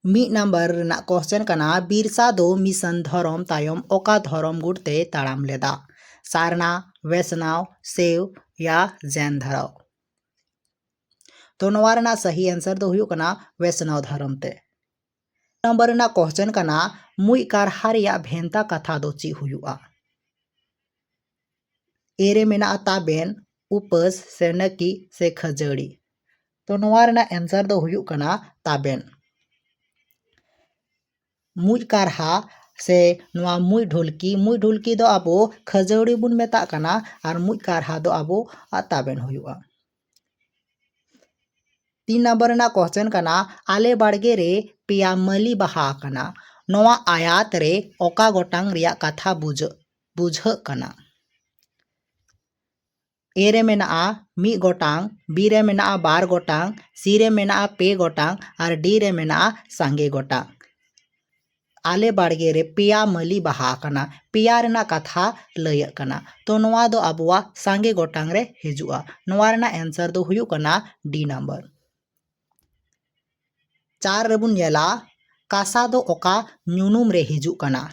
ᱢᱤᱫ ᱱᱟᱢᱵᱟᱨ ᱨᱮᱱᱟᱜ ᱠᱚᱥᱪᱮᱱ ᱠᱟᱱᱟ ᱵᱤᱨᱥᱟ ᱫᱚ ᱢᱤᱥᱚᱱ ᱫᱷᱚᱨᱚᱢ ᱛᱟᱭᱚᱢ ᱚᱠᱟ ᱫᱷᱚᱨᱚᱢ ᱜᱩᱴ ᱛᱮ ᱛᱟᱲᱟᱢ ᱞᱮᱫᱟ? सारना, वैष्णव, सेव या जैन धर्म? तो नवा रना सही आंसर दो हुयु कना वैष्णव धर्म ते। नंबर रना क्वेश्चन कना मुई कारहा रिया भेंता कथा दो ची हुयुआ? एरे मेना ताबेन, उपस से नकी से खजड़ी? तो नवा रना आंसर दो हुयु कना ताबेन। मुई कारहा से नवा मुई ढुलकी दो आबो खजड़ी बुन मेता कना और मुई कारहा दो आबो ताबेन हुयुआ। 3 नंबर ना क्वेश्चन कना आले बाड़गे रे पिया मली बहा कना नवा आयात रे ओका गोटांग रिया कथा बुझ कना? ए रे मेना मी गोटांग, बी रे मेना बार गोटांग, सी रे मेना पे गोटांग और डी रे मेना सांगे गोटांग। आले बाड़गे रे पिया मली बहा कना पिया रेना कथा लय कना तो नवा दो आबुआ सांगे गोटांग रे हिजुआ। नवा रेना आंसर दो हुयु कना डी नंबर। 4 रेबुन नेला कासा दो ओका ᱧᱩᱱᱩᱢ रे हिजु कना?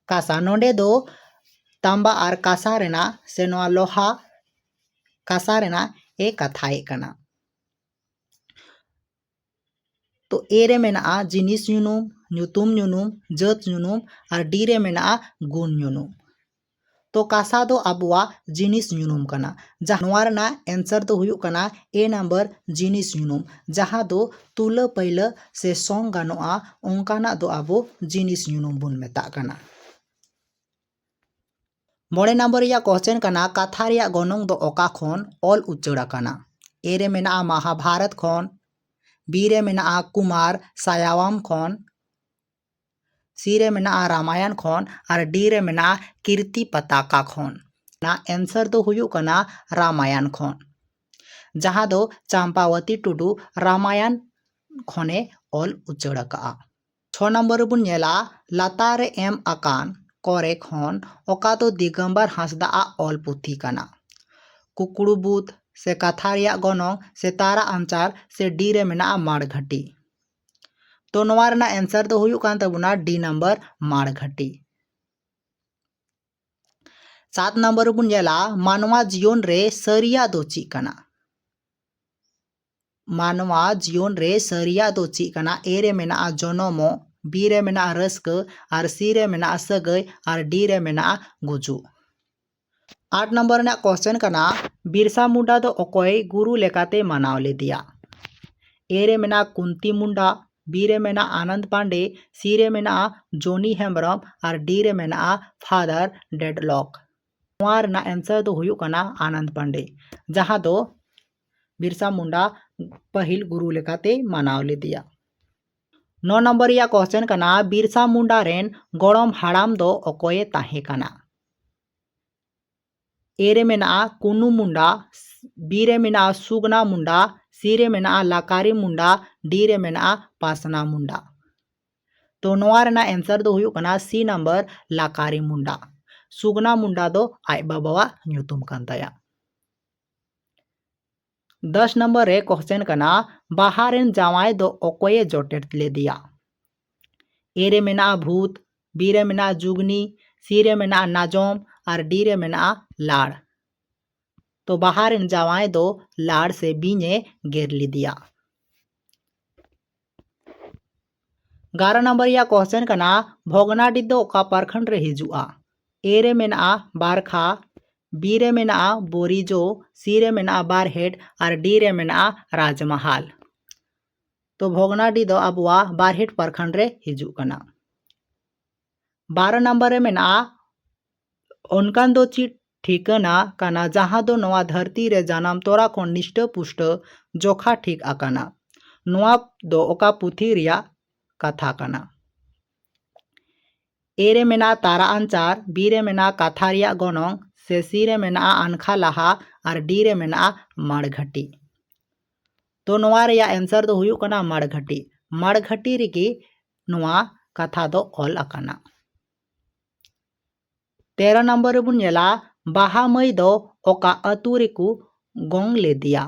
कासा नोंडे दो तांबा और कासा रेना से नवा लोहा कासा रेना ए कथाए कना। तो ए रे मेना जिनिस ᱧᱩᱱᱩᱢ, ᱧᱩᱛᱩᱢ ᱧᱩᱱᱩᱢ, जात ᱧᱩᱱᱩᱢ और डी रे मेना गुण ᱧᱩᱱᱩᱢ। तो कासा दो आबुआ जिनिस ᱧᱩᱱᱩᱢ कना जहाँ नवा रेना आंसर दो हुयु कना ए नंबर जिनिस ᱧᱩᱱᱩᱢ जहाँ दो तुला पैला से सोंग गानोआ ओंकाना दो आबो जिनिस ᱧᱩᱱᱩᱢ बुन मेता कना। 9 नंबर या क्वेश्चन कना कथा रिया गनोंग दो ओका खोन ऑल उच्चड़ कना? ए रे मेना महाभारत खोन, बी रे मेना कुमार सायावाम खोन, सी रे मेना रामायण खोन और डी रे मेना कीर्ति पताका खोन। ना आंसर दो हुयु कना रामायण खोन जहाँ दो चंपावती टुडू रामायण खोने ऑल उच्चड़ का। 6 नंबर बुन नेला लातार एम अकान करे खोन ओका दो दिगंबर हांसदा ऑल पुथी कना? कुकुड़ू बूथ से कथा रिया गनोंग से तारा अंचार से डी रे मेना माड़घाटी? तो नवा रेना आंसर दो हुयु कान तबुना डी नंबर माड़घाटी। 7 नंबर बुन नेला मानवा जीवन रे सरिया दो ची कना? मानवा जीवन रे सरिया दो ची कना? ए रे मेना जनमो, बी रे मेना रस्क और सी रे मेना सगई और डी रे मेना गुजु। 8 नंबर ना क्वेश्चन कना बिरसा मुंडा दो ओकोय गुरु लेकाते मनाव ले दिया? ए रे मेना कुंती मुंडा, बी रे मेना आनंद पांडे, सी रे मेना जोनी हेम्ब्रम और डी रे मेना फादर डेडलॉक। नवा रेना आंसर दो हुयु कना आनंद पांडे जहाँ दो बिरसा मुंडा पहिल गुरु लेकाते मनाव ले दिया। 9 नंबर या क्वेश्चन कना बिरसा मुंडा रेन गोड़म हाड़ाम दो ओकोये ताहे कना? ए रे मेना कुनु मुंडा, बी रे मेना सुगना मुंडा, सी रे मेना लाकारी मुंडा, डी रे मेना पासना मुंडा। तो नवा रेना आंसर दो हुयु कना सी नंबर लाकारी मुंडा। सुगना मुंडा दो आय बाबावा ᱧᱩᱛᱩᱢ कान ताया। 10 नंबर रे क्वेश्चन कना बाहरेन जावाय दो ओकोये जोटेट ले दिया? ए रे मेना भूत, बी रे मेना जुगनी, सी रे मेना नाजोम और डी रे मेना लाड़। तो बाहरेन जावाय दो लाड़ से बीने गेर ली दिया। 11 नंबर या क्वेश्चन कना भोगनाडी दो ओका प्रखंड रे हिजुआ? ए रे मेना बारखा, बी रे मेना बोरीजो, सी रे मेना बारहेड और डी रे मेना राजमहल। तो भोगनाडी दो आबुआ बारहेड प्रखंड रे हिजु कना। 12 नंबर रे मेना उनकान दो ची ठिकाना कना जहाँ दो नवा धरती रे जानम तोरा को निष्ठ पुष्ट जोखा ठीक आकना? नवा दो ओका पुथी रिया कथा कना? ए रे मेना तारा अंचार, बी रे मेना कथा रिया गनोंग से सी रे मेना अनखा लाहा और डी रे मेना माड़घाटी। तो नवा रिया आंसर दो हुयु कना माड़घाटी। माड़घाटी रिगी नवा कथा दो ऑल आकना। 13 नंबर बुन नेला बाहा मई दो ओका अतु रिकु गोंग ले दिया?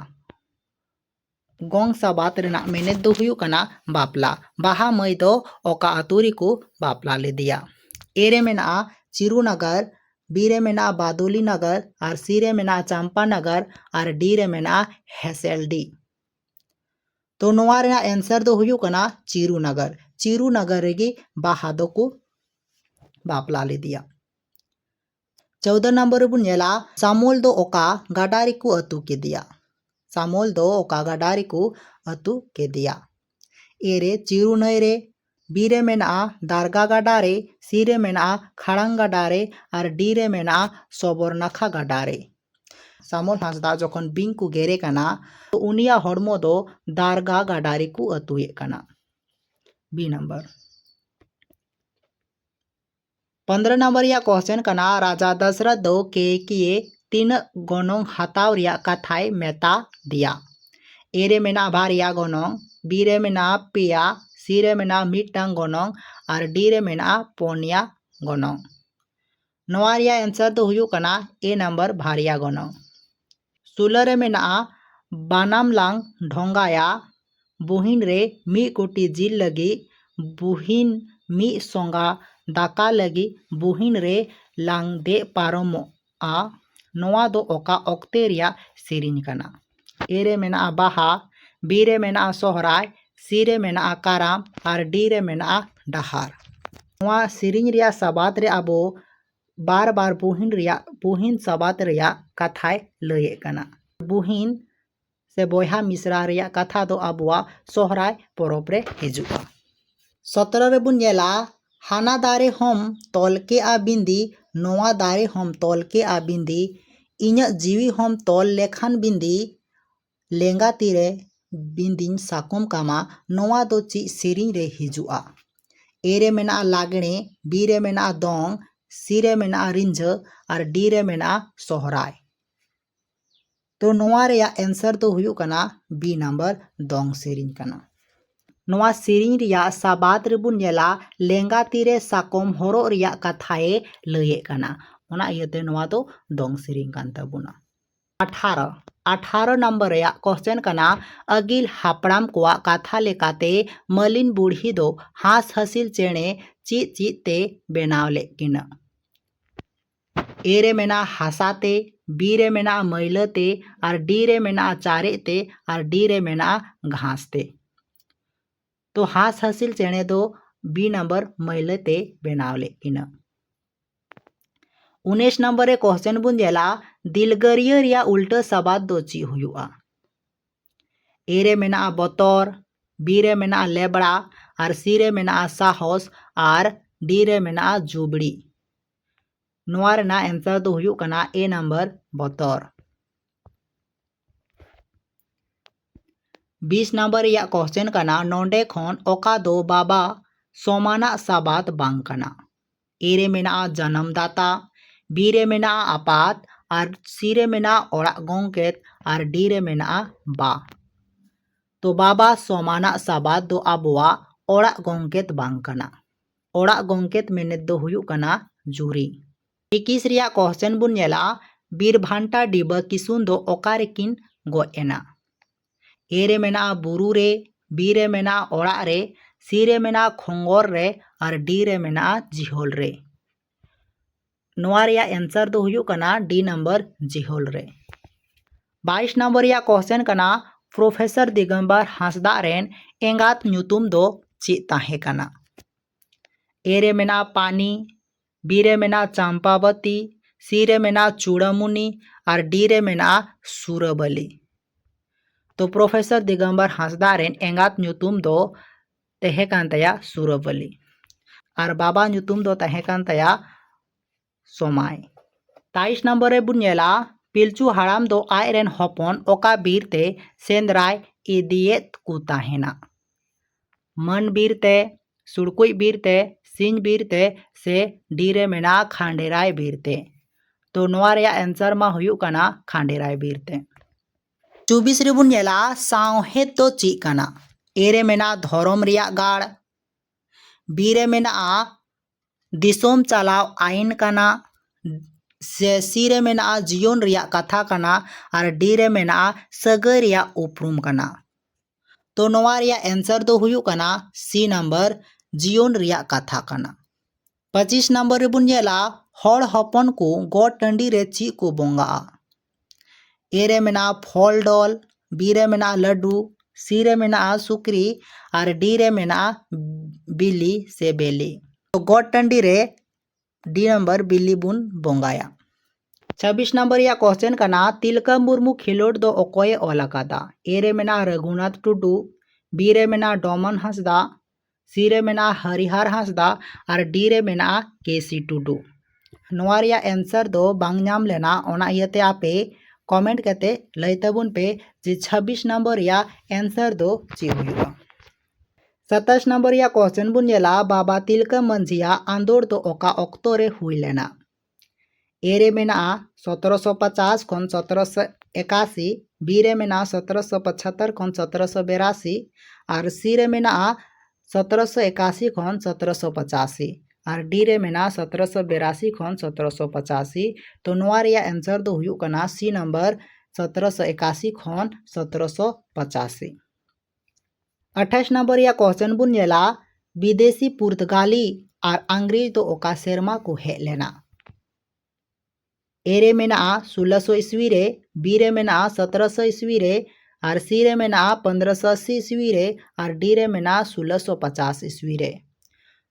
गong sabat renak menet do huyuk kana bapla. Baha mai do oka atu riku bapla ledia. A re menaa Chirunagar, B re menaa Badoli Nagar, और C re menaa Champanagar, और D re menaa Heseldi. तो नोआ Raina answer दो हुयुक कना चिरुनगर। चिरुनगर रेगी बाहा दो को बापला ले दिया। 14 नंबर बुन नेला सामोल दो ओका गाडारी को अतु के दिया। सामोल दो ओका गाडारी को अतु के दिया। एरे चिरुनय रे, बी रे मेना दारगा गाडारे, सी रे मेना खड़ांग गाडारे, और डी रे मेना सोबरनाखा गाडारे। सामोल हांसदा जखन बिंग को गेरे कना तो उनिया हड़मो दो दारगा गाडारी को अतुए कना। B number. 15 नंबर या क्वेश्चन कना राजा दशरथ दो के किए 3 गनों हताव रिया कथाय मेता दिया। ए रे मेना बारिया गनों, बी रे मेना पिया, सी रे मेना मिटटांग गनों, और डी रे मेना पोनिया गनों। नोआ रिया आंसर दो हुयुक कना ए नंबर भारिया गनों। सुलरे मेना बानाम लांग ढोंगाया बुहिन रे मी कोटी जिल लगी बुहिन मी सोंगा दाका लगी बुहिन रे लांग दे पारमोआ। नोआ दो ओका ओक्ते रिया सेरिन कना। ए रे मेना बाहा, बी रे मेना सोहराय, सी रे मेना काराम, और डी रे मेना डहार। नोआ सेरिन रिया सबात रे अबो बार बार बुहिन सबात रिया कथाय लये कना। बुहिन से बोहा मिश्रा रिया कथा दो अबुआ सोहराय परब रे हिजुआ। 17 रे बुन नेला हाना दारे हम तोलके आ बिंदी, नोआ दारे हम तोलके आ बिंदी, इन्या जीवी हम तोल लेखान बिंदी, लेंगा तीरे बिंदिन साकुम कामा। नोआ दो ची सेरिन रे हिजुआ। ए रे मेना लागणे, बी रे मेना दोंग, सी रे मेना रिंझ, और डी रे मेना सोहराय। तो नोआ रे आंसर तो हुयुक कना बी नंबर दोंग सेरिन कना। नोआ सेरिन रिया साबात रे बुन नेला लेंगा तीरे साकम हरो रिया कथाए लये कना। ओना इयते नोआ दो दोंग सेरिन कान ताबुना। 18 नंबर रिया क्वेश्चन कना अगिल हापड़ाम कोआ कथा लेकाते मलिन बूढ़ी दो हास हसिल चेणे ची ची ते बेनावले किना। ए रे मेना हासाते, बी रे मेना मैलते, और डी रे मेना चारेते, और डी रे मेना घासते। तो हास हसिल चेणे दो बी नंबर मैलते बेनावले किना। 19 नंबर रे क्वेश्चन बुन जेला दिलगरिया रिया उल्टा सबाद दो ची हुयुआ। ए रे मेना बतौर, बी रे मेना लेबड़ा, और सी रे मेना साहस, और डी रे मेना जुबड़ी। नोआ रेना आंसर दो हुयुक कना ए नंबर बतौर। 20 नंबर या क्वेश्चन कना नोंडे खन ओका दो बाबा सोमाना साबात बांग कना। ए रे मेना जन्मदाता, बी रे मेना आपात, और सी रे मेना ओड़ा गोंकेत, और डी रे मेना बा। तो बाबा सोमाना साबात दो अबुआ ओड़ा गोंकेत बांग कना। ओड़ा गोंकेत मेनेत दो हुयुक कना जुरी। 21 रिया क्वेश्चन बुन नेला बीरभांटा डिबा किसुन दो ओकारेकिन गोज एना। ए रे मेना बुरु रे, बी रे मेना ओड़ा रे, सी रे मेना खोंगोर रे, और डी रे मेना जिहोल रे। नोआ रिया आंसर दो हुयुक कना डी नंबर जिहोल रे। 22 नंबर या क्वेश्चन कना प्रोफेसर दिगंबर हांसदा रेन एंगात ᱧᱩᱛᱩᱢ दो ची ताहे कना। ए रे मेना पानी, बी रे मेना चंपावती, सी रे मेना चूड़ामुनी, और डी रे मेना सूरबली। तो प्रोफेसर दिगंबर हांसदा रेन एंगात ᱧᱩᱛᱩᱢ दो तहे कान तया सूरबली, और बाबा ᱧᱩᱛᱩᱢ दो तहे कान तया सोमाय। 23 नंबर रे बुन नेला पिलचू हाड़ाम दो आय रेन हपन ओका बीर ते सेंद्राय इदियेत कु ताहेना। मन बीर ते, सुड़कुई बीर ते, सिंह बीर ते, से डी रे मेना खांडेराय बीर ते। तो नोआ रे आंसर मा हुयुक कना खांडेराय बीर ते। 24 रे बुन नेला सावहेद दो ची कना। ए रे मेना धर्म रिया गाड़, बी रे मेना दिसोम चलाव आइन कना, से सी रे मेना जीवन रिया कथा कना, और डी रे मेना सगै रिया उपरूम कना। तो नोवा रिया आंसर दो हुयुग कना सी नंबर जीवन रिया कथा कना। 25 नंबर रे बुन नेला हड़ हपन को गॉड टंडी रे ची को बोंगा। ए रे मेना फल डल, बी रे मेना लड्डू, सी रे मेना सुक्री और डी रे मेना बिल्ली से बेली। तो गॉड टंडी रे डी नंबर बिल्ली बुन बोंगाया। 26 नंबर या क्वेश्चन कना तिलका मुर्मू खिलोड दो ओकोये ओलाकादा। ए रे मेना रघुनाथ टुडू, बी रे मेना डोमन हंसदा, सी रे मेना हरिहर हंसदा और डी रे मेना केसी टुडू। नोवा रिया आंसर दो बांग नाम लेना ओना इयते आपे कमेंट करते लय तबुन पे जे 26 नंबर या आंसर दो ची हुआ। 27 नंबर या क्वेश्चन बुन नेला बाबा तिलका मंझिया आंदोड़ दो ओका ऑक्टो रे हुई लेना। ए रे मेना 1750 खन 1781, बी रे मेना 1775 खन 1782 और सी रे मेना 1781 खन 1785 और डी रे मेना 1782 खन 1785। तो नोवा रिया आंसर दो हुयुग कना सी नंबर 1781 खन 1785। 28 नंबर या क्वेश्चन बुन नेला विदेशी पुर्तगाली और अंग्रेज दो ओका सेरमा को हेज लेना। ए रे मेना 1600 ईस्वी रे, बी रे मेना 1700 ईस्वी रे और सी रे मेना 1580 ईस्वी रे और डी रे मेना 1650 ईस्वी रे।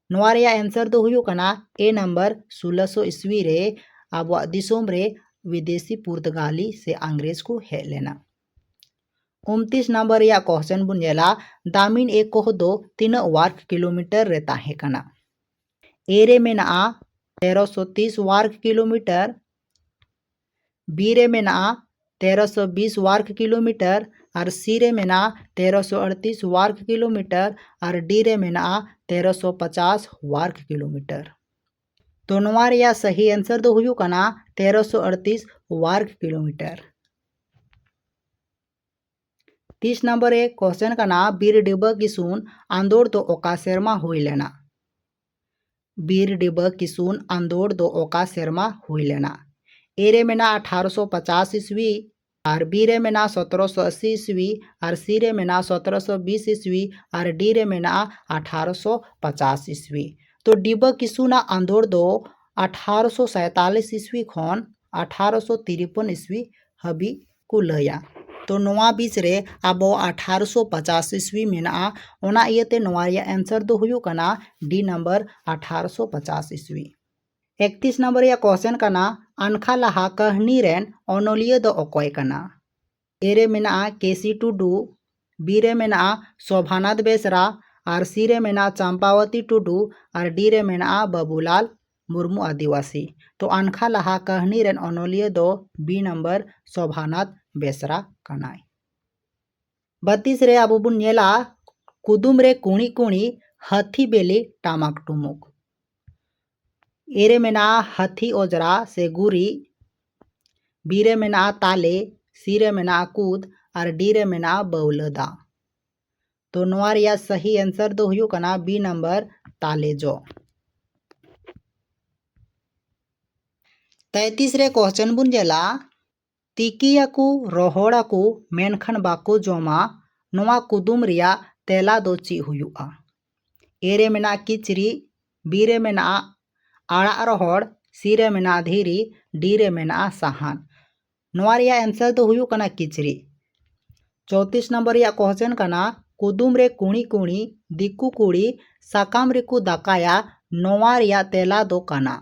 नोवा रिया आंसर दो हुयुग कना ए नंबर 1600 ईस्वी रे अब दिसोम रे विदेशी पुर्तगाली से अंग्रेज को हेज लेना। 29 नंबर या क्वेश्चन बुन नेला दामिन एक कोह दो 3 वर्ग किलोमीटर रे ताहे कना। ए रे मेना 1330 वर्ग किलोमीटर, बी रे मेना 1320 वर्ग किलोमीटर और सी रे मेना 1338 वर्ग किलोमीटर और डी रे मेना 1350 वर्ग किलोमीटर। तो नोवा रिया सही आंसर दो हुयुग कना 1338 वर्ग किलोमीटर। 30 नंबर एक क्वेश्चन कना बीर डिबा किसुन आंदोड़ दो ओका सेरमा हुई लेना। बीर डिबा किसुन आंदोड़ दो ओका सेरमा हुई लेना। ए रे मेना 1850 ईस्वी और बी रे मेना 1780 ईस्वी और सी रे मेना 1720 ईस्वी और डी रे मेना 1850 ईस्वी। तो डिबा किसुना आंदोड़ दो 1847 ईस्वी खन 1853 ईस्वी हबी को लया। तो नोवा बीच रे अब 1850 ईस्वी मेना ओना इयते नोवा रिया आंसर दो हुयुग कना डी नंबर 1850 ईस्वी। 31 नंबर या क्वेश्चन कना अनखा लहा कहनी रेन ओनोलिया दो ओकोय कना। ए रे मेना केसी टुडू, बी रे मेना शोभानाथ बेसरा और सी रे मेना चंपावती टुडू और डी रे मेना बाबूलाल मुर्मू आदिवासी। तो अनखा लहा कहनी रेन ओनोलिया दो बी नंबर शोभानाथ बेसरा कनाय। 32 रे अब बुन नेला कुदुम रे कुणी कुणी हाथी बेली टामाक टुमुक। ए रे मेना हाथी ओजरा से गुरी, बी रे मेना ताले, सी रे मेना कूद और डी रे मेना बौलदा। तो नोवा रिया सही आंसर दो हुयुग कना बी नंबर तालेजो। 33 रे क्वेश्चन बुन जेला तिकिया को रोहड़ा को मेनखान बाको जोमा नोवा कुदुम रिया तेला दो ची हुयुगा। ए रे मेना किचरी, बी रे मेना आड़ा रोहड़, सी रे मेना धीरी, डी रे मेना साहान। नोवा रिया आंसर दो हुयुग कना किचरी। 34 नंबर या क्वेश्चन कना कुदुम रे कुणी कुणी दिकु कुड़ी साकाम रे को दाकाया नोवा रिया तेला दो कना।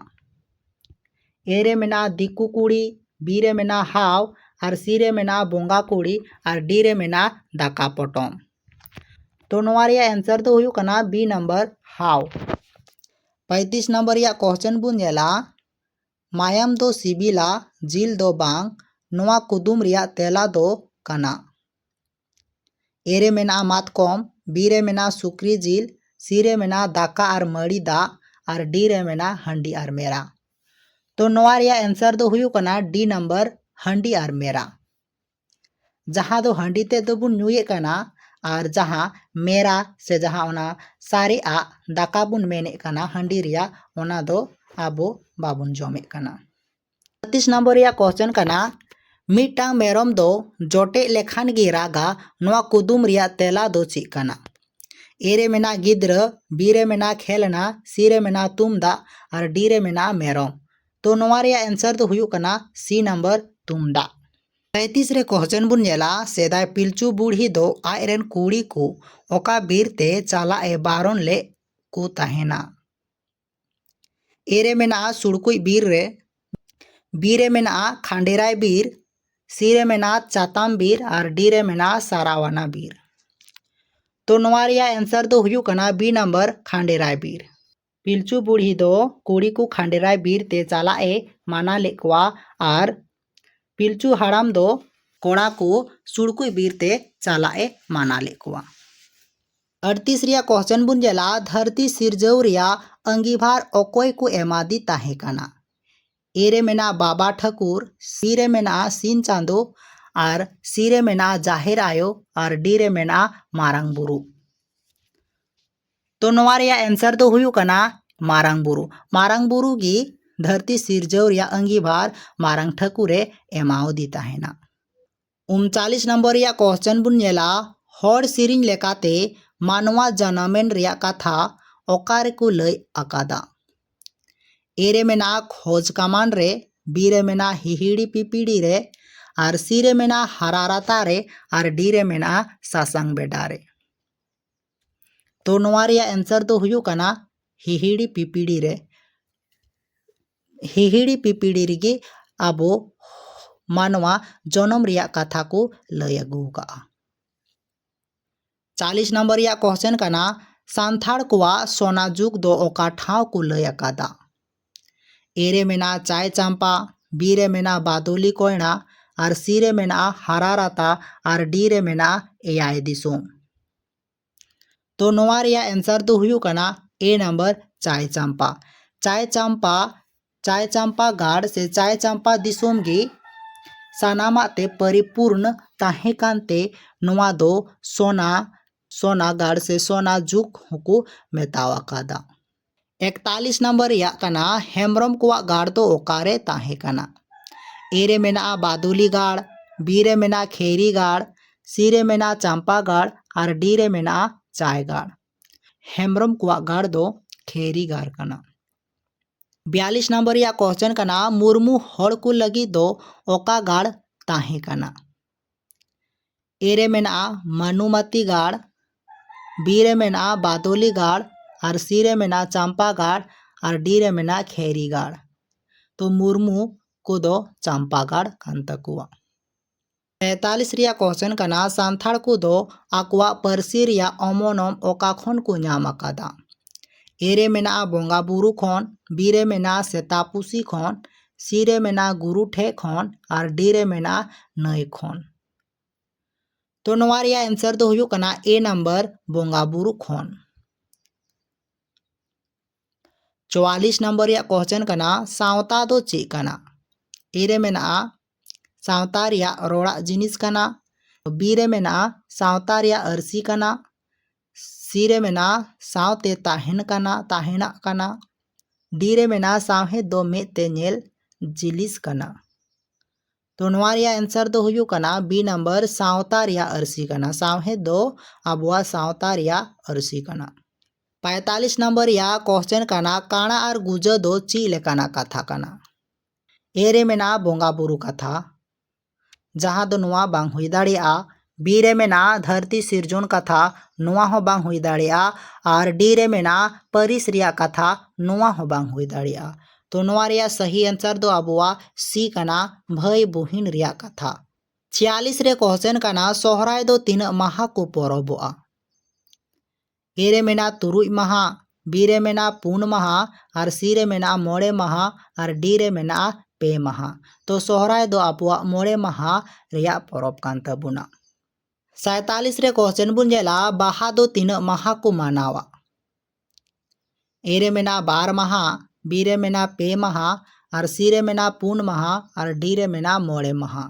ए रे मेना दिकु कुड़ी, बी रे मेना हाव और सी रे मेना बोंगा कुड़ी और डी रे मेना दाका पटम। तो नोवा रिया आंसर दो हुयुग कना बी नंबर हाव। 35 नंबर या क्वेश्चन बुन जेला मायाम दो सिबिला जिल दो बांग नोवा कुदुम रिया तेला दो कना। ए रे मेना मातकम, बी रे मेना सुक्री जिल, सी रे मेना दाका और मड़ी दा और डी रे मेना हंडी और मेरा। तो नोवा रिया आंसर दो हुयुग कना डी नंबर हंडी और मेरा। जहाँ दो हंडी ते दो बुन नुये कना और जहाँ मेरा से जहाँ ओना सारे आ दाका बुन मेने कना हंडी रिया ओना दो आबो बाबुन जोमे कना। 36 नंबर या क्वेश्चन कना मिटटांग मेरम दो जोटे लेखान गी रागा नोआ कुदुम रिया तेला दो चेक कना। ए रे मेना गिद्रा, बी रे मेना खेलना, सी रे मेना तुमदा और डी रे मेना मेरम। तो नोआ रिया आंसर दो हुयुग कना सी नंबर तुमदा। 35 रे क्वेश्चन बुन नेला सेदाय पिलचू बुढ़ी दो आयरन कुड़ी को ओका बीर ते चला ए बारन ले को ताहेना। ए रे मेना सुड़कुई बीर रे, बी रे मेना खांडेराय बीर, सी रे मेना चाताम बीर और डी रे मेना सारावाना बीर। तो नोआ रिया आंसर दो हुयुग कना बी नंबर खांडेराय बीर। पिलचू बुढ़ी दो कुड़ी को खांडेराय बीर ते चला ए माना लेकवा और पिलचू हाड़ाम दो कोड़ा को सुड़कुई बीर ते चला ए माना लेकवा। 38 रिया क्वेश्चन बुन जेला धरती सिरजव रिया अंगीभार ओकोय को एमादी ताहे कना। ए रे मेना बाबा ठाकुर, सी रे मेना सीन चांदो और सी रे मेना जाहिर आयो और डी रे मेना मारांग बुरु। तो नोआ रिया आंसर दो हुयुग कना मारांग बुरु। मारांग बुरु गी धरती सिरजव रिया अंगीभार मारांग ठाकुरे एमाओ दी ताहेना। 39 नंबर रिया क्वेश्चन बुन नेला हर सिरिंग लेकाते मानवा जन्मेन रिया कथा ओकारे को लय अकादा। ए रे मेना खोज कमान रे, बी रे मेना हिहिड़ी पिपीड़ी रे और सी रे मेना हरारता रे और डी रे मेना सासंग बेडा रे। तो नोआ रिया आंसर दो हुयुग कना हिहिड़ी पिपीड़ी रे। हिहिड़ी पिपीड़ी रिगे आबो मानवा जन्म रिया कथा को लय अगू का। 40 नंबर रिया क्वेश्चन कना सांथाड़ कुआ सोना जुग दो ओका ठाव को लय अकादा। ए रे मेना चाय चंपा, बी रे मेना बादोली कोयना और सी रे मेना हरारता और डी रे मेना एआई दिसोम। तो नोआ रिया आंसर दो हुयुग कना ए नंबर चाय चंपा। चाय चंपा गाड़ से चाय चंपा दिसोम गी सानामा ते परिपूर्ण ताहे कांते नोआ दो सोना गाड़ से सोना जुग को मेतावा कादा। 41 नंबर या कना हेमरम कुआ गाड़ दो ओकारे ताहे कना। ए रे मेना बादुली गाड़, बी रे मेना खेरी गाड़, सी रे मेना चंपा गाड़ और डी रे मेना चाय गाड़। हेमरम कुआ गाड़ दो खेरी गाड़ कना। 42 नंबर या क्वेश्चन कना मुर्मू हड़ को लगी दो ओका गाड़ ताहे कना। ए रे मेना मनुमती गाड़, बी रे मेना बादोली गाड़ और सी रे मेना चंपा गाड़ और डी रे मेना खेरी गाड़। तो मुर्मू को दो चंपा गाड़ कांतकुआ। 43 रिया क्वेश्चन कना सांथाड़ को दो आकुआ परसी रिया ओमोनम ओका खन को नाम अकादा। ए रे मेना बोंगा बुरु खन, बी रे मेना सेतापुसी खन, सी रे मेना गुरु ठे खन और डी रे मेना नई खन। तो नोआ रिया आंसर दो हुयुग कना ए नंबर बोंगा बुरु खन। 44 नंबर या क्वेश्चन कना सावता दो चे कना। ए रे मेना सावता रिया रोड़ा जिनिस कना, बी रे मेना सावता रिया अरसी कना, सी रे मेना सावते ताहेन कना, डी रे मेना सावहे दो में ते नेल जिलिस कना। तो नोआ रिया आंसर दो हुयुग कना बी नंबर सावता रिया अरसी कना। सावहे दो अबुआ सावता रिया अरसी कना। 45 नंबर या क्वेश्चन कना काना और गुजा दो ची लेकाना कथा कना। ए रे मेना बोंगा बुरु कथा जहाँ दो नोआ बांग हुई दाड़िया, बी रे मेना धरती सिरजोन कथा नोआ हो बांग हुई दाड़िया और डी रे मेना परिस रिया कथा नोआ हो बांग हुई दाड़िया। तो नोआ रिया सही आंसर दो अबुआ सी कना भई बुहिन रिया कथा। 46 रे क्वेश्चन कना सोहराय दो तीन माहा को परबोआ। ए रे मेना तुरुई माहा, बी रे मेना पुन माहा और सी रे मेना मोड़े माहा और डी रे मेना पे माहा। तो सोहराय दो अबुआ मोड़े माहा रिया परब कान तबुना। 47 रे क्वेश्चन बुन जेला बाहा दो तीन माहा को मानावा। ए रे मेना बार माहा, बी रे मेना पे माहा और सी रे मेना पुन माहा और डी रे मेना मोड़े माहा।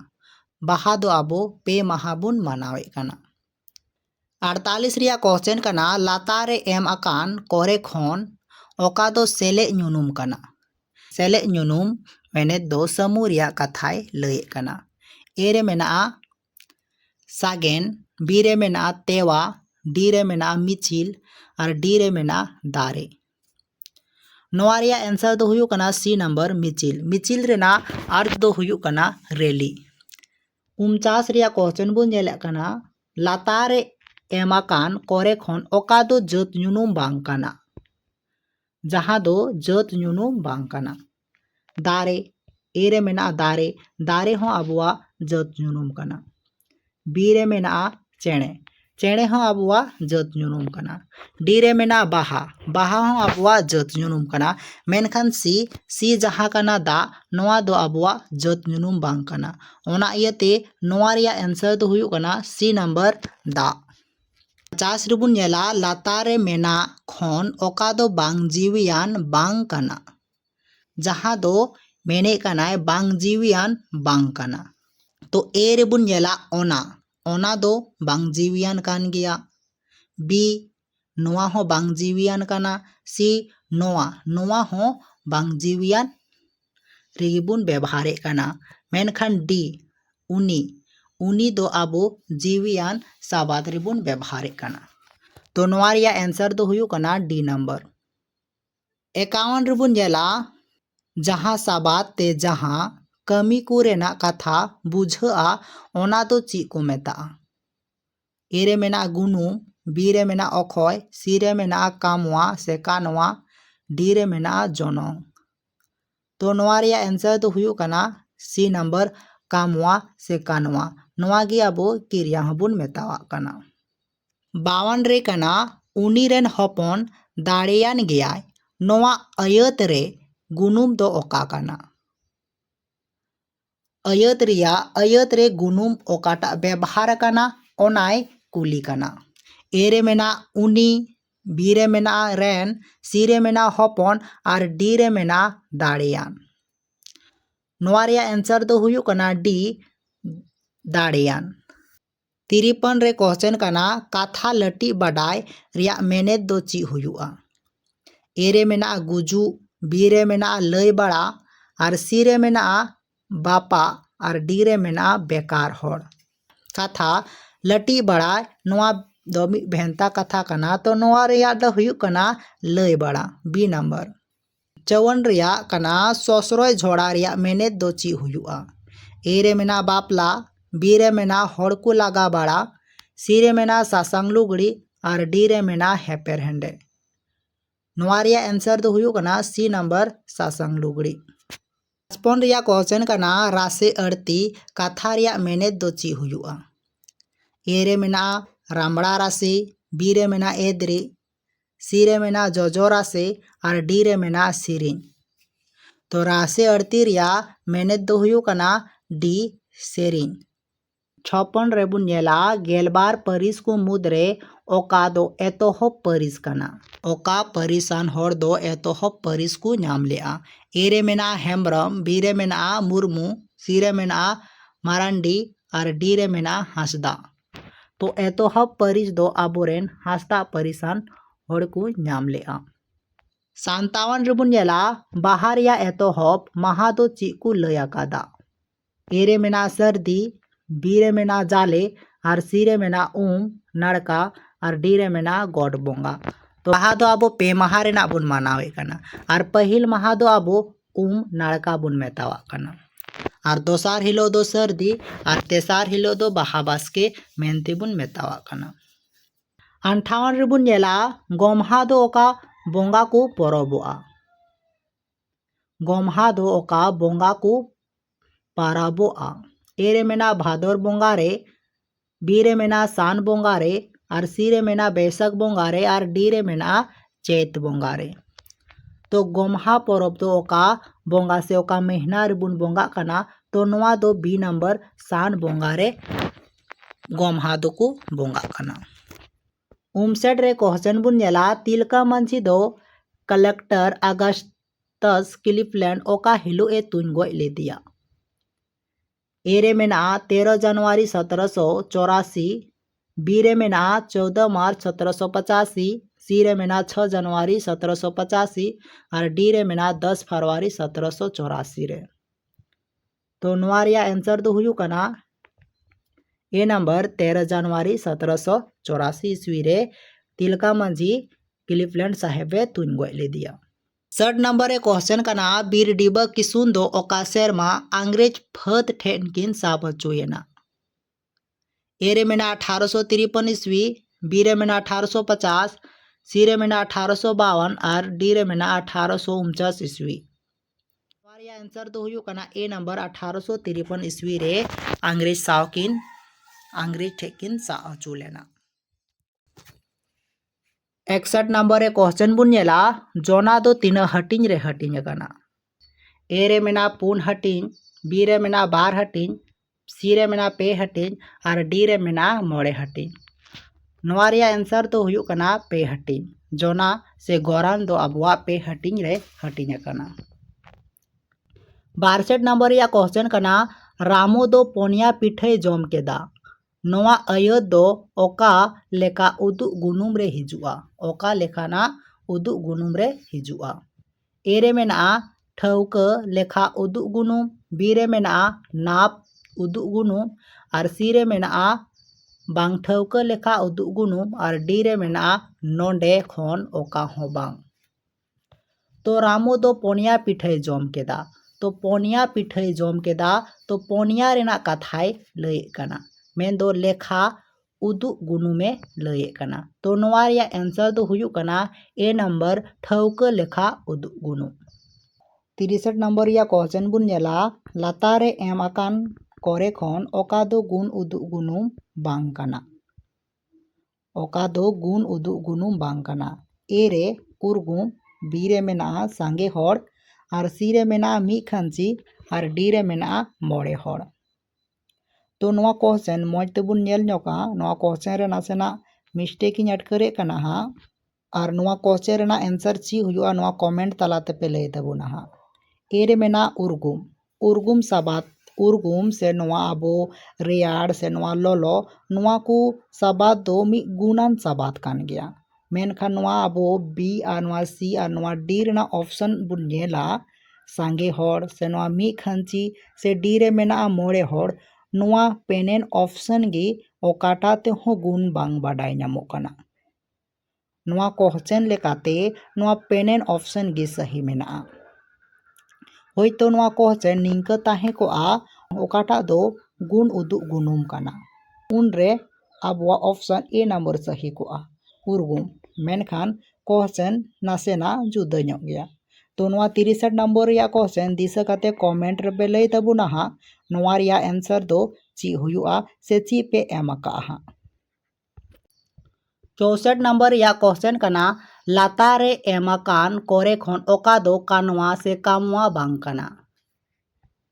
बाहा दो अबो पे माहा बुन मनावे कना। 48 रिया क्वेश्चन कना लातारे एम अकान कोरे खन ओका दो सेले ᱧᱩᱱᱩᱢ कना। सेले ᱧᱩᱱᱩᱢ मेने दो समूह रिया कथाय लय कना। ए रे मेनाआ सागेन, बी रे मेनाआ तेवा, डी रे मेनाआ मिचिल और डी रे मेनाआ दारे। नोआ रिया आंसर दो हुयुग कना सी नंबर मिचिल। मिचिल रेना अर्थ दो हुयुग कना रैली। 49 रिया क्वेश्चन बुन नेले कना लातारे एमाकान कोरे खन ओका दो जत ᱧᱩᱱᱩᱢ बांग कना, जहां दो जत ᱧᱩᱱᱩᱢ बांग कना। दारे ए रे मेना दारे, दारे हो अबुआ जत ᱧᱩᱱᱩᱢ कना। बी रे मेना चेणे, चेणे हो अबुआ जत ᱧᱩᱱᱩᱢ कना। डी रे मेना बाहा, बाहा हो अबुआ जत ᱧᱩᱱᱩᱢ कना। मेनखान सी जहां कना दा नोआ दो अबुआ जत ᱧᱩᱱᱩᱢ बांग कना। ओना इयते नोआ रिया आंसर दो हुयुग कना सी नंबर दा। 50 रिबुन नेला लातारे मेना खन ओका दो बांग जीवियान बांग कना, जहां दो मेने कनाय बांग जीवियान बांग कना। तो ए रेबुन नेला ओना, ओना दो बांग जीवियान कान गया। बी नोआ हो बांग जीवियान कना। सी नोआ, नोआ हो बांग जीवियान रेगिबुन व्यवहारे कना। मेनखान डी उनी, उनी दो आबो जीवियान साबाद रेबुन व्यवहारे कना। तो नोआ रिया आंसर दो हुयुग कना डी नंबर। 51 रेबुन नेला जहां साबाद ते जहां कमी को रेना कथा बुझा ओना दो ची को मेता। ए रे मेना गुनुम, बी रे मेना अखय, सी रे मेना कामवा से कानवा, डी रे मेना जनों। तो नोआ रिया आंसर दो हुयुग कना सी नंबर कामवा से कानवा। नोआ गी अबो क्रिया हबुन मेतावा कना। 52 रे कना उनी रेन हपन दाड़ेयान गयाय, नोआ अयत रे गुनुम दो ओका कना। अयत रिया अयत रे गुनुम ओकाटा व्यवहार कना ओनाय कुली कना। ए रे मेना उनी, बी रे मेना रेन, सी रे मेना हपन और डी रे मेना दाड़ेयान। नोआ रिया आंसर दो हुयुग कना डी दाड़ेयान। 53 रे क्वेश्चन कना कथा लटी बडाय रिया मेनेद दो ची हुयुआ। ए रे मेना गुजु, बी रे मेना लय बड़ा और सी रे मेना बापा और डी रे मेना बेकार होड़। कथा लटी बड़ा नोआ दो मि भेंता कथा कना। तो नोआ रिया दो हुयुग कना लय बड़ा, बी नंबर। 54 रिया कना ससरोय झोड़ा रिया मेनेद दो ची हुयुआ। ए रे मेना बापला, बी रे मेना होड़ को लागा बड़ा, सी रे मेना सासांग लुगड़ी और डी रे मेना हेपर हेंडे। नोआ रिया आंसर दो हुयुग कना सी नंबर सासांग लुगड़ी। 55 रिया क्वेश्चन कना रासे अड़ती कथा रिया मेनेद दो ची हुयुआ। ए रे मेना रामड़ा राशि, बी रे मेना एद्री, सी रे मेना जोजो राशि और डी रे मेना सिरिन। तो राशि अड़ती रिया मेनेद दो हुयुग कना डी सेरिन। 56 रेबुन नेला गेलबार परिस को मुद्रे ओका दो एतोहब परिस कना। ओका परिसान होड़ दो एतोहब परिस को नाम लेआ। ए रे मेना हेम्ब्रम, बी रे मेना मुर्मू, सी रे मेना मारांडी और डी रे मेना हांसदा। तो एतोहब परिस दो आबोरेन हांसदा परिसान होड़ को नाम लेआ। 57 रेबुन नेला बाहर या एतोहब महा दो ची को लया कादा। ए रे मेना सर्दी, बी रे मेना जाले और सी रे मेना नड़का और डी रे मेना गॉड बोंगा। तो महा दो आबो पे महा रेना बुन मानावे कना और पहिल महा दो आबो नड़का बुन मेतावा कना। और दोसार हिलो दो सर्दी और तेसार हिलो दो बाहा बास्के मेनते बुन मेतावा कना। 58 रेबुन नेला गोमहा दो ओका बोंगा को परबोआ। गोमहा दो ओका बोंगा को पाराबोआ। ए रे मेना भादर बोंगा रे, बी रे मेना सान बोंगा रे और सी रे मेना बैसाख बोंगा रे और डी रे मेना चैत बोंगा रे। तो गोमहा परब दो ओका बोंगा से ओका महीना रेबुन बोंगा कना। तो नोआ दो बी नंबर सान बोंगा रे गोमहा दो को बोंगा कना। 59 रे क्वेश्चन बुन नेला तिलका मांझी दो कलेक्टर अगस्टस क्लिफलैंड ओका हिलो ए तुन गोय ले दिया। ए रे मेना 13 जनवरी 1784, बी रे मेना 14 मार्च 1785, सी रे मेना 6 जनवरी 1785 और डी रे मेना 10 फरवरी 1784 रे। तो नोआ रिया आंसर दो हुयुग कना ए नंबर 13 जनवरी 1784 ईस्वी रे तिलका मांझी क्लिफलैंड साहेबे तुन गoj लेदिया। 60 नंबर ए क्वेश्चन कना बीरडीबा किसुन दो ओका सेरमा अंग्रेज फत ठेन किन साब हचुयेना। ए रे मेना 1853 ईस्वी, बी रे मेना 1850, सी रे मेना 1852 और डी रे मेना 1849 ईस्वी। हमारा आंसर तो हुई कना ए नंबर 1853 ईस्वी रे अंग्रेज ठेकिन सा हचु लेना। 61 नंबर ए क्वेश्चन बुन नेला जोना दो तीन हटिंग रे हटिंग कना। ए रे मेना 4 हटिंग, बी रे मेना 12 हटिंग, सी रे मेना 2 हटिंग और डी रे मेना 9 हटिंग। नवा रे आंसर तो हुई कना 2 हटिंग जोना से गोरान दो अबवा 2 हटिंग रे हटिंग कना। 62 नंबर या क्वेश्चन कना रामो दो पोनिया पिठे जम केदा। नवा आयत दो ओका लेका उदु गुनुम रे हिजुआ। ओका लेखाना उदु गुनुम रे हिजुआ। ए रे मेना ठौक लेखा उदु गुनुम, बी रे मेना नाप उदु गुनुम और सी रे मेना बांग ठौक लेखा उदु गुनुम और डी रे मेना नोंडे खन ओका हो बांग। तो रामो दो पोनिया पिठे जम केदा। तो पोनिया पिठे जम केदा तो पोनिया रेना कथाय लय कना मेन दो लेखा उदु गुनुमे लय कना। तो नवा रे आंसर दो हुई कना ए नंबर ठौक लेखा उदु गुनु। 63 नंबर या क्वेश्चन बुन नेला लातारे एम आकान करे खन ओका दो गुण उदु गुनुम बांग कना। ओका दो गुण उदु गुनुम बांग कना। ए रे उर्गुम, बी रे मेना सांगे हड़ और सी रे मेना मी खंची और डी रे मेना मोड़े हड़। तो नवा क्वेश्चन मौज तेबुन नेल ᱧᱚᱜᱟ। नवा क्वेश्चन रे नासेना मिस्टेक इन अटकरे कना हा और नवा क्वेश्चन रेना आंसर ची हुआ नवा कमेंट तलाते पे लय तबुना हा। ए रे मेना उर्गुम, उर्गुम साबात उर्गुम से नवा अबो रेयाड़ से नवा लोलो नवा को साबात दो मी गुणान साबात कान गया। मेनखान नवा अबो बी और नवा सी और नवा डी रेना ऑप्शन बुन नेला सांगे हड़ से नवा मी खंची से डी रे मेना मोड़े हड़ नवा पेनेन ऑप्शन गी ओकाटा ते हो गुण बांग बाडाय ᱧᱟᱢᱚᱜ कना। नवा क्वेश्चन लेकाते नवा पेनेन ऑप्शन गी सही मेना। होइतो नवा क्वेश्चन निंका ताहे को ओकाटा दो गुण उदु गुनुम कना उन रे अबवा ऑप्शन ए नंबर सही को उर्गुम। मेनखान क्वेश्चन नासेना जुदा ᱧᱚᱜ गया। तो नवा 63 नंबर या क्वेश्चन दिशा काते कमेंट रे पे लय तबुना हा नवा रिया आंसर दो ची हुआ से ची पे एम का हा। 64 नंबर या क्वेश्चन कना लातारे एमाकान कोरे खन ओका दो कानवा से कामवा बांग कना।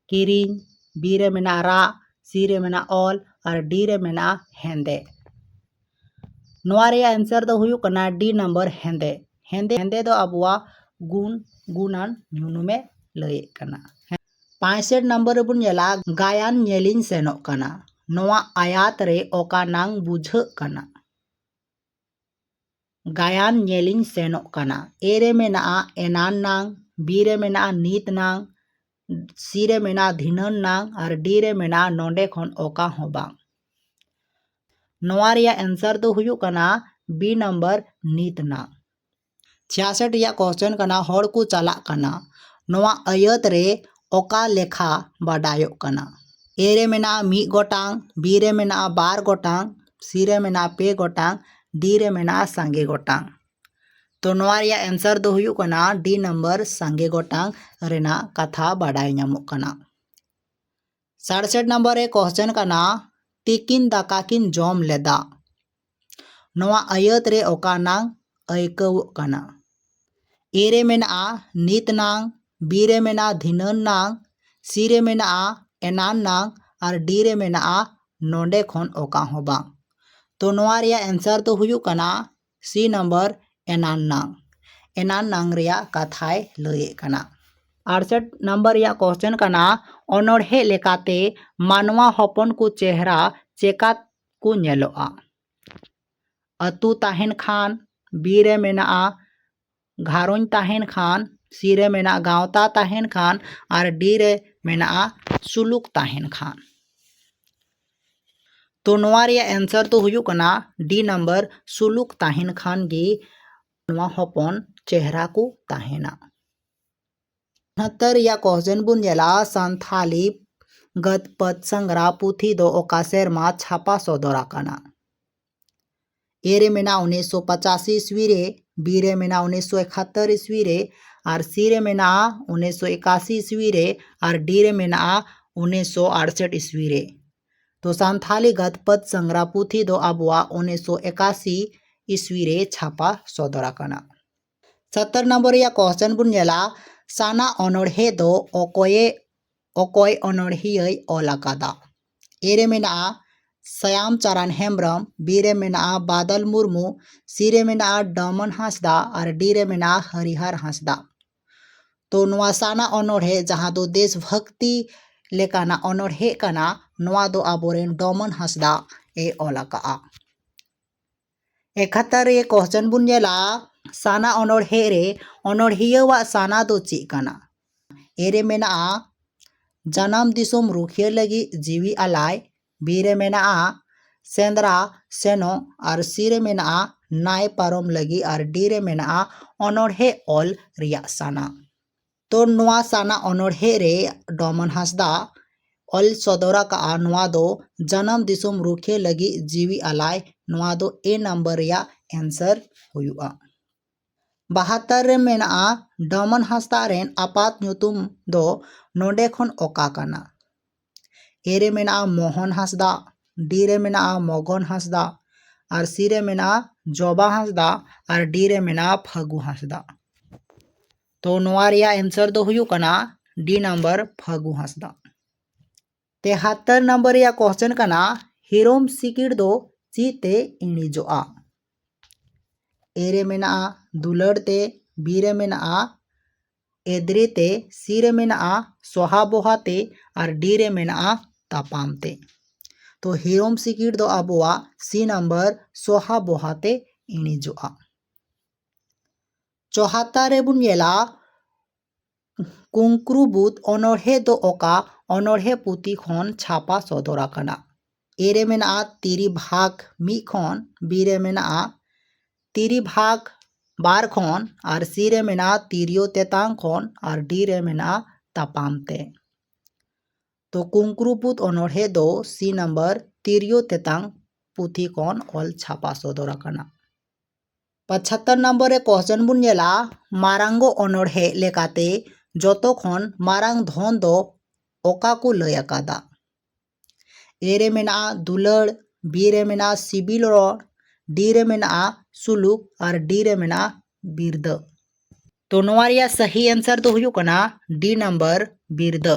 किरिंग, बी रे मेना रा, सी रे मेना ऑल और डी रे मेना हेंदे। नवा रे आंसर दो हुई कना डी नंबर हेंदे। हेंदे हेंदे दो अबवा गुण गुणान ᱧᱩᱱᱩᱢে लय कना। 65 नंबर बुन नेला गायन नेलिन सेनो कना। नवा आयात रे ओका नांग बुझ कना। गायन नेलिन सेनो कना। ए रे मेना एनान नांग, बी रे मेना नीत नांग, सी रे मेना धिनन नांग और डी रे मेना नोंडे खन ओका हो बांग। नवा रे आंसर दो हुई कना बी नंबर नीत नांग। 66 या क्वेश्चन कना हड़ को चला कना नवा आयत रे ओका लेखा बाडायो कना। ए रे मेना मी गोटांग, बी रे मेना 12 गोटांग, सी रे मेना 2 गोटांग, डी रे मेना सांगे गोटांग। तो नवा रे आंसर दो हुई कना डी नंबर सांगे गोटांग रेना कथा बाडाय ᱧᱟᱢᱚᱜ कना। 67 नंबर ए क्वेश्चन कना तिकिन दाका किन जम लेदा। नवा आयत रे ओका नांग आयकव कना। ए रे मेना नीत नांग, बी रे मेना धिनन नांग, सी रे मेना एनान नांग और डी रे मेना नोंडे खन ओका हो बांग। तो नवा रे आंसर तो हुई कना सी नंबर एनान नांग। एनान नांग रिया कथाय लय कना। 68 नंबर या क्वेश्चन कना अनोढ़े लेकाते मानवा हपन को चेहरा चेका को नेलोआ। अतु ताहेन खान, बी रे मेना घारों ताहेन खान, सी रे मेना गाँवता ताहेन खान और डी रे मेना सुलुक ताहेन खान। तो नवा रिया आंसर तो हुयु कना डी नंबर सुलुक ताहिन खान गी नवा हपन चेहरा को ताहेना। 69 या क्वेश्चन बुन जेला सांथाली गतपद संग्रह पुथी दो ओका सेरमा छापा सदर आकाना। ए रे मेना 1985 ईस्वी रे, बी रे मेना 1971 ईस्वी रे, और सी रे मेना 1981 ईस्वी रे, और डी रे मेना 1968 ईस्वी रे। तो सांथाली गतपद संग्रह पुथी दो अबुआ 1981 ईस्वी रे छापा सदर आकाना। 70 नंबर या क्वेश्चन बुन जेला साना अनोढ़े दो ओकोय अनोढ़ियै ऑल आकादा। ए रे मेना श्याम चरण हेम्ब्रम, बी रे मेना बादल मुर्मू, सी रे मेना डमन हांसदा, और डी रे मेना हरिहर हांसदा। तो नवा साना अनोढ़े जहाँ दो देशभक्ति लेकाना अनोढ़े कना नवा दो आबोरेन डमन हांसदा ए ऑल आका। 71 ये क्वेश्चन बुन जेला साना अनोढ़े रे अनोढ़ियवा साना दो ची कना। ए रे मेना जन्म दिसोम रुखिया लगी जीवी अलाय, बी रे मेना सेंद्रा सेनो, और सी रे मेना नाय पारोम लगी, और डी रे मेना अनोढ़े ऑल रिया साना। तो नवा साना अनोढ़े रे डमन हांसदा ऑल सदरा का नवा दो जन्म दिसोम रुखे लगी जीवी अलाय नवा दो ए नंबर या आंसर हुआ। 72 रे मेना डमन हांसदा रेन आपात ᱧᱩᱛᱩᱢ दो नोंडे खन ओका कना। ए रे मेना मोहन हांसदा, डी रे मेना मगन हांसदा, और सी रे मेना जोबा हांसदा, और डी रे मेना फगु हांसदा। तो नवा रिया आंसर दो हुयु कना डी नंबर फगु हांसदा। 73 नंबर या क्वेश्चन कना हिरोम सिकिड़ दो चीते इणिजोआ। ए रे मेना दुलड़ते, बी रे मेना एद्रेते, सी रे मेना सोहा बोहाते, और डी रे मेना तापामते। तो हिरोम सिकिड़ दो अबुआ सी नंबर सोहा बोहाते इणिजोआ। 74 रे बुन जेला कुंक्रू बुत अनोढ़े दो ओका अनोढ़े पुती खन छापा सदर आकाना। ए रे मेना तिरी भाग मी खन, बी रे मेना तिरी भाग बार खन, और सी रे मेना तिरियो तेतांग खन, और डी रे मेना तापामते। तो कुंक्रूपुत अनोढ़े दो सी नंबर तिरियो तेतांग पुथी खन ऑल छापा सदर आकाना। 75 नंबर रे क्वेश्चन बुन जेला मारांगो अनोढ़े लेकाते जोतो खन मारांग धन दो ओका को लय आकादा। ए रे मेना दुलड़, बी रे मेना सिबिल रड़, डी रे मेना सुलुक, और डी रे मेना बिरद। तो नवा रिया सही आंसर तो हुयु कना डी नंबर बिरद,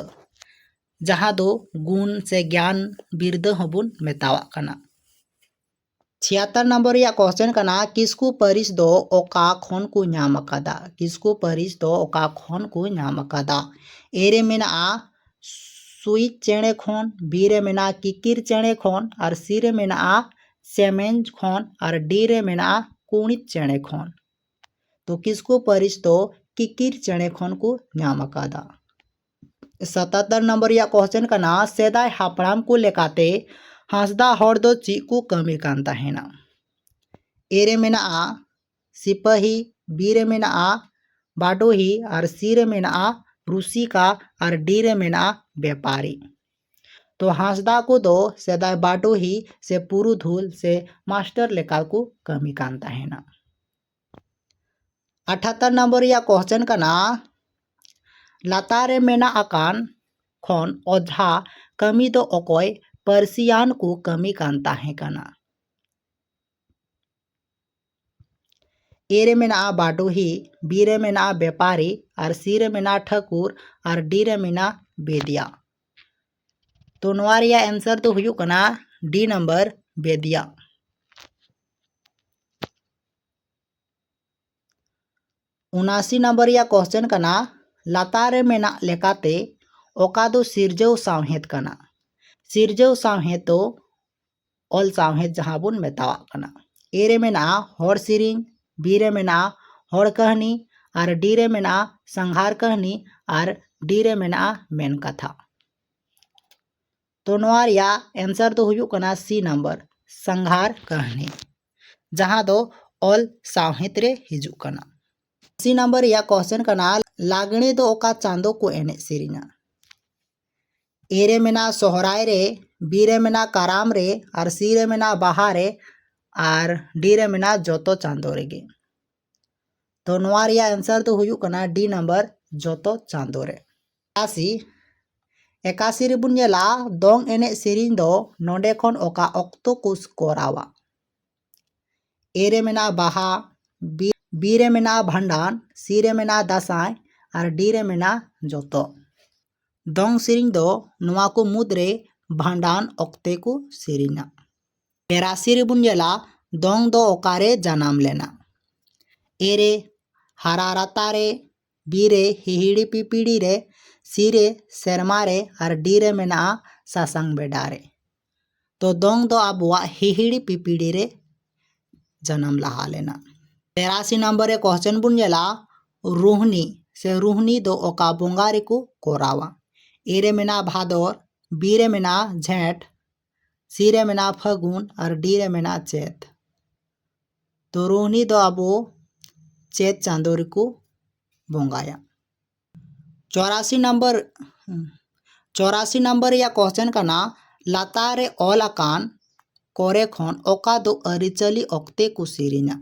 जहाँ दो गुण से ज्ञान बिरद हबुन मेतावा कना। 76 नंबर या क्वेश्चन कना किसकु परिस दो ओका खन को ᱧᱟᱢ आकादा। किसकु परिस दो ओका खन को ᱧाम आकादा। ए रे मेना सुई चेणे खन, बी रे मेना किकिर चेणे खन, और सी रे मेना सेमेंज खन, और डी रे मेना कुणित चेणे खन। तो किसको परिस दो किकिर चेणे खन को ᱧाम आकादा। 77 नंबर या क्वेश्चन कना सेदाय हापड़ाम को लेकाते हांसदा हर दो ची को कमी कान ताहेना। ए रे मेना सिपाही, बी रे मेना बाडोही, और सी रे मेना रूसिका, और डी रे मेना व्यापारी। तो हांसदा को दो सेदाय बाडोही से पुरुधुल से मास्टर लेका को कमी कान ताहेना। 78 नंबर या क्वेश्चन कना लातारे मेना आकान खन ओझा कमी दो ओकोय परसियान को कमी कान ताहे कना। ए रे मेना बाडोही, बी रे मेना व्यापारी, और सी रे मेना ठाकुर, और डी रे मेना बेदिया। तो नवा रिया आंसर तो हुयु कना डी नंबर बेदिया। 79 नंबर या क्वेश्चन कना लातारे मेना लेकाते ओका दो सिरजव सावहेद कना। सिरजव सावहेद तो ऑल सावहेद जहाँ बुन मेतावा कना। ए रे मेना हर सिरिंग, बी रे मेना हर कहनी, और डी रे मेना संहार कहनी, और डी रे मेना मेन कथा। तो नोआ रिया आंसर दो हुयुग कना सी नंबर संघार कहानी जहां दो ऑल साहित्य रे हिजुग कना। सी नंबर या क्वेश्चन कना लागणे दो ओका चांदो को एने सेरिना। ए रे मेना सोहराय रे, बी रे मेना काराम रे, और सी रे मेना बाहा रे, और डी रे मेना जोतो चांदो रेगे। तो नोआ रिया आंसर दो हुयुग कना डी नंबर जोतो चांदो रे। एकासी रेबुन नेला दोंग एने सेरिन दो नोंडे खन ओका ऑक्तो कुस कोरावा। ए रे मेना बाहा, बी रे मेना भांडान, सी रे मेना दासाय, और डी रे मेना जोतो। दोंग सेरिन दो नोआ को मुद्रे भांडान ऑक्ते को सेरिना। एरासी रेबुन नेला दोंग दो ओकारे जनाम लेना। ए रे हाराराता रे, बी रे हिहिड़ी पिपिड़ी रे, सी रे सेरमा रे, और डी रे मेना सासंग बेडा रे। तो दोंग दो आबुआ हिहिड़ी पिपिड़ी रे जन्म लहा लेना। 83 नंबर रे क्वेश्चन बुन नेला रोहनी से रोहनी दो ओका बोंगा रे को कोरावा। ए रे मेना भादर, बी रे मेना झेंट, सी रे मेना फगुन, और डी रे मेना चैत। तो रोहनी दो आबो चैत चांदो रे को बोंगाया। 84 नंबर या क्वेश्चन कना लातारे ऑल अकान कोरे खन ओका दो अरिचली ऑक्ते को सेरिना।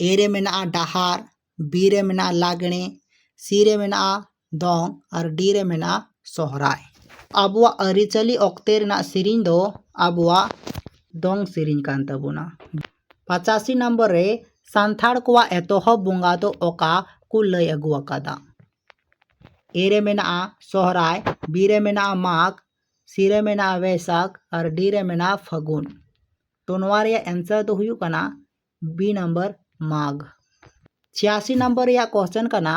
ए रे मेना डाहार, बी रे मेना लागणे, सी रे मेना दोंग, और डी रे मेना सोहराय। आबुआ अरिचली ऑक्ते रेना सेरिन दो आबुआ दोंग सेरिन कान तबुना। 85 नंबर रे सांथाड़ कोवा एतोहब बोंगा दो ओका को लय अगु अकादा। ए रे मेना सोहराय, बी रे मेना माघ, सी रे मेना वैशाख, और डी रे मेना फगुन। तो नोआ रे आंसर दो हुयुग कना बी नंबर माघ। 86 नंबर या क्वेश्चन कना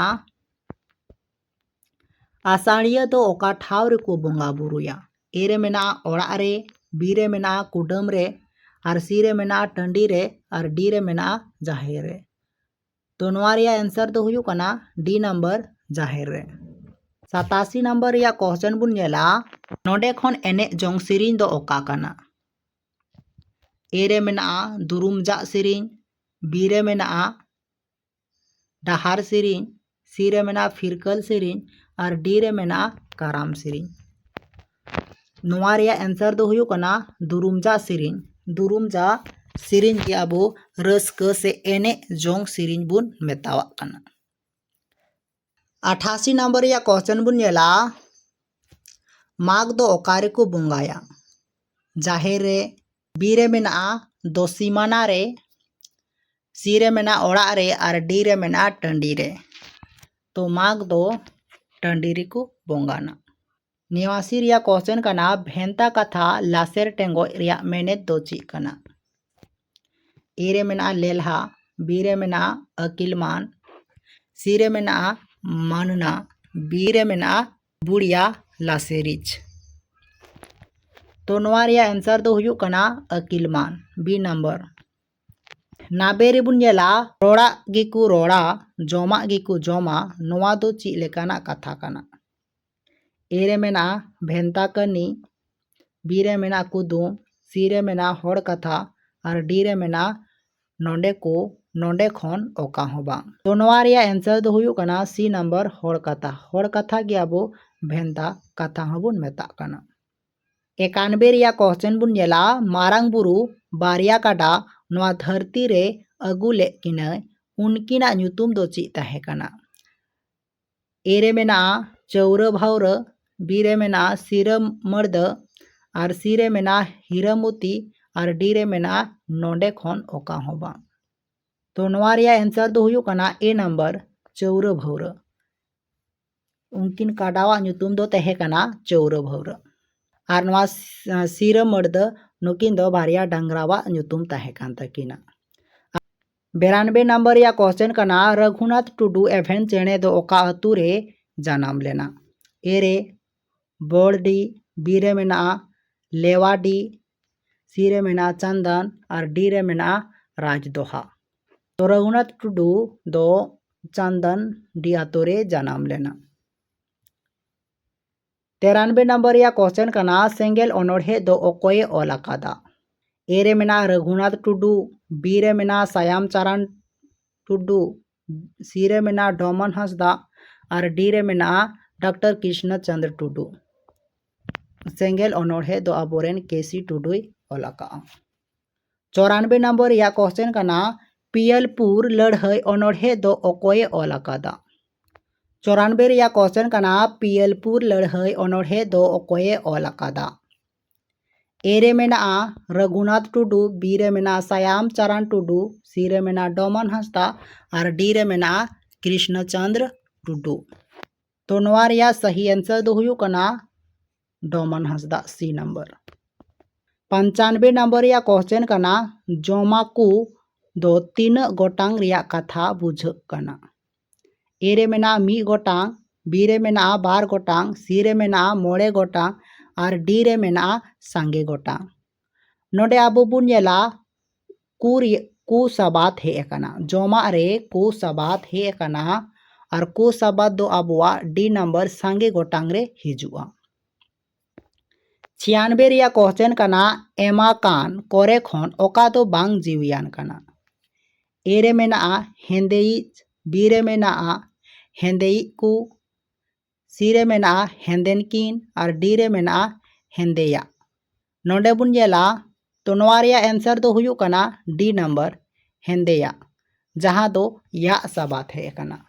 आषाढ़िया दो ओका ठाव रे को बोंगा बुरुया। ए रे मेना ओड़ा रे, बी रे मेना कुडम रे, और सी रे मेना टंडी रे, और डी रे मेना जाहेर रे। तो नोआ रे आंसर दो हुयुग कना डी नंबर जाहेर रे। 87 नंबर या क्वेश्चन बुन नेला नोडे खन एने जोंग सेरिन दो ओका कना। ए रे मेना दुरुमजा सेरिन, बी रे मेना डाहार सेरिन, सी रे मेना फिरकल सेरिन, और डी रे मेना काराम सेरिन। नोआ रे आंसर दो हुयुग कना दुरुमजा सेरिन। दुरुमजा सेरिन के अबो रस्क से एने जोंग सेरिन बुन मेतावा कना। 88 नंबर या क्वेश्चन बुन नेला माघ दो ओकारे को बोंगाया। जाहेर रे, बी रे मेना दोसीमाना रे, सी रे मेना ओड़ा रे, और डी रे मेना टंडी रे। तो माघ दो टंडी रे को बोंगाना। 89 रिया क्वेश्चन कना भेंता कथा लासेर टेंगो रिया मेनेत दो ची कना। ए रे मेना लेल्हा, बी रे मेना अकिलमान, सी रे मेना मानना, बी रे मेना बुढ़िया लासेरिच। तो नोआ रिया आंसर दो हुयुग कना अकिलमान बी नंबर। नाबे रे बुन नेला रोड़ा गिकु रोड़ा, जोमा गिकु जोमा, नोआ दो ची लेकाना कथा कना। ए रे मेना भेंता कनी, बी रे मेना कुदुम, सी रे मेना होड़ कथा, और डी रे मेना नोंडे को नोंडे खन ओका हो बांग। तो नोआ रिया आंसर दो हुयुग कना सी नंबर होड़ कथा। होड़ कथा के आबो भेंता कथा हबुन मेता कना। 91 रिया क्वेश्चन बुन नेला मारांग बुरु बारिया काडा नोआ धरती रे अगु ले किना उनकिना ᱧᱩᱛᱩᱢ दो ची ताहे कना। ए रे मेना चौर भावर, बी रे मेना सिर मर्द, और सी रे मेना हीरामती, और डी रे मेना नोंडे खन ओका हो बांग। तो नोआ रिया आंसर दो हुयुग कना ए नंबर चौर भावर। उनकिन काडावा ᱧᱩᱛᱩᱢ दो ताहे कना चौर भावर। और नोआ सिर मर्द नुकिन दो बारिया डांगरावा ᱧᱩᱛᱩᱢ ताहे कान तकिना। 92 नंबर या क्वेश्चन कना रघुनाथ टुडू एवेन चेणे दो ओका अतु रे जनाम लेना। ए रे बोलडी, बी रे मेना लेवाडी, सी रे मेना चंदन, और डी रे मेना राजदोहा। तो रघुनाथ टुडू दो चंदन डी अतु रे जनाम लेना। 93 नंबर या क्वेश्चन का ना सेंगेल ओनोढ़े दो ओकोये ऑल अकादा। ए रे मेना रघुनाथ टुडू, बी रे मेना सायाम चारान टुडू, सी रे मेना डोमन हंसदा और डी रे मेना डॉक्टर कृष्ण चंद्र टुडू। सेंगेल ओनोढ़े दो अबोरेन केसी टुडुई ऑल अका। 94 नंबर या क्वेश्चन का ना पियलपुर लड़हई ओनोढ़े दो ओकोये ऑल अकादा। 94 या क्वेश्चन का ना पियलपुर लड़हई ओनोढ़े दो ओकोये ऑल अकादा। ए रे मेना रघुनाथ टुडू, बी रे मेना सायाम चरण टुडू, सी रे मेना डोमन हंसदा और डी रे मेना कृष्णचंद्र टुडू। तो नोआ रिया सही आंसर दो हुयु कना Doman Hansda, C number. 95 number या क्वेश्चन कना जोमाकू दो तीन गोटांग रिया कथा बुझ कना। ए रे मेना मी गोटांग, बी रे मेना बार गोटांग, सी रे मेना मोड़े गोटांग और डी रे मेना सांगे गोटांग। नोडे आबो बुन नेला कु सबात हे कना, जोमा रे कु सबात हे कना और कु सबात दो आबुआ डी नंबर सांगे गोटांग रे हिजुआ। 96 रिया क्वेश्चन कना एमा कान कोरे खन ओका दो बांग जीवियान कना। ए रे मेना हेंदेइच, बी रे मेना हेंदेई कु, सी रे मेना हेंदेन किन और डी रे मेना हेंदेया। नोडे बुन नेला तो नोआ रिया आंसर दो हुयु कना डी नंबर हेंदेया, जहाँ दो या सबात है कना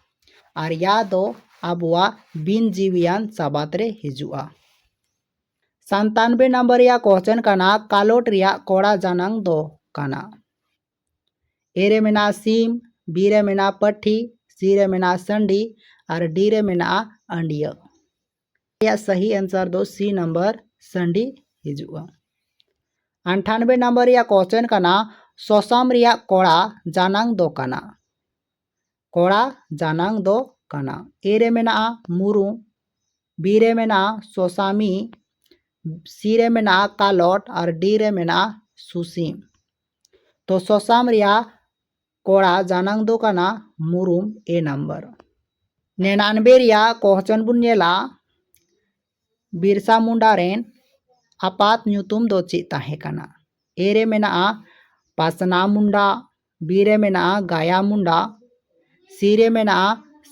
और या दो आबुआ बिन जीवियान सबात रे हिजुआ। 97 नंबर या क्वेश्चन कना कालोट रिया कोड़ा जानंग दो कना। ए रे मेना सीम, बी रे मेना पट्ठी, सी रे मेना संडी और डी रे मेना अंडिया। या सही आंसर दो सी नंबर संडी हिजुआ। 98 नंबर या क्वेश्चन कना सोसाम रिया कोड़ा जानंग दो कना। कोड़ा जानंग दो कना। ए रे मेना मुरु, बी रे मेना सोसामी, सी रे मेना कालोट और डी रे मेना सुसीम। तो सोसाम रिया कोड़ा जानंग दो कना मुरुम, ए नंबर। 99 रिया क्वेश्चन बुन नेला बिरसा मुंडा रेन आपात ᱧᱩᱛᱩᱢ दो चेद ताहे कना। ए रे मेना पासना मुंडा, बी रे मेना गाया मुंडा, सी रे मेना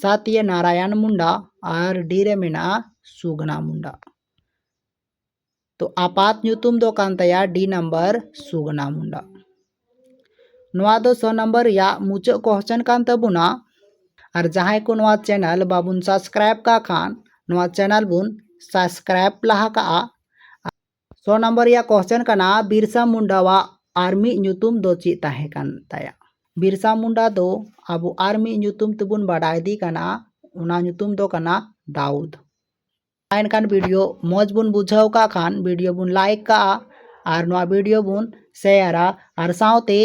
सत्य नारायण मुंडा और डी रे मेना सुगना मुंडा। तो आपात ᱧᱩᱛᱩᱢ दो कान तया डी नंबर सुगना मुंडा। नोआ दो 100 नंबर या मुचा क्वेश्चन कान तबुना और जहां को नोआ चैनल बाबुन सब्सक्राइब का खान नोआ चैनल बुन सब्सक्राइब लहा का। 100 नंबर या क्वेश्चन कना बिरसा मुंडा वा आर्मी ᱧᱩᱛᱩᱢ दो चेद ताहे कान तया। बिरसा मुंडा दो आबु आर्मी ᱧᱩᱛᱩᱢ तबुन बाडाय दी कना, उना ᱧᱩᱛᱩᱢ दो कना दाऊद। इनकान वीडियो मौज बुन बुझाव का खान वीडियो बुन लाइक का और नोआ वीडियो बुन शेयरा और साउते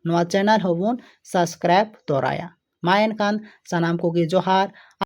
नोआ चैनल हो बुन सब्सक्राइब तोराया। मा इनकान सनाम को गे जोहार।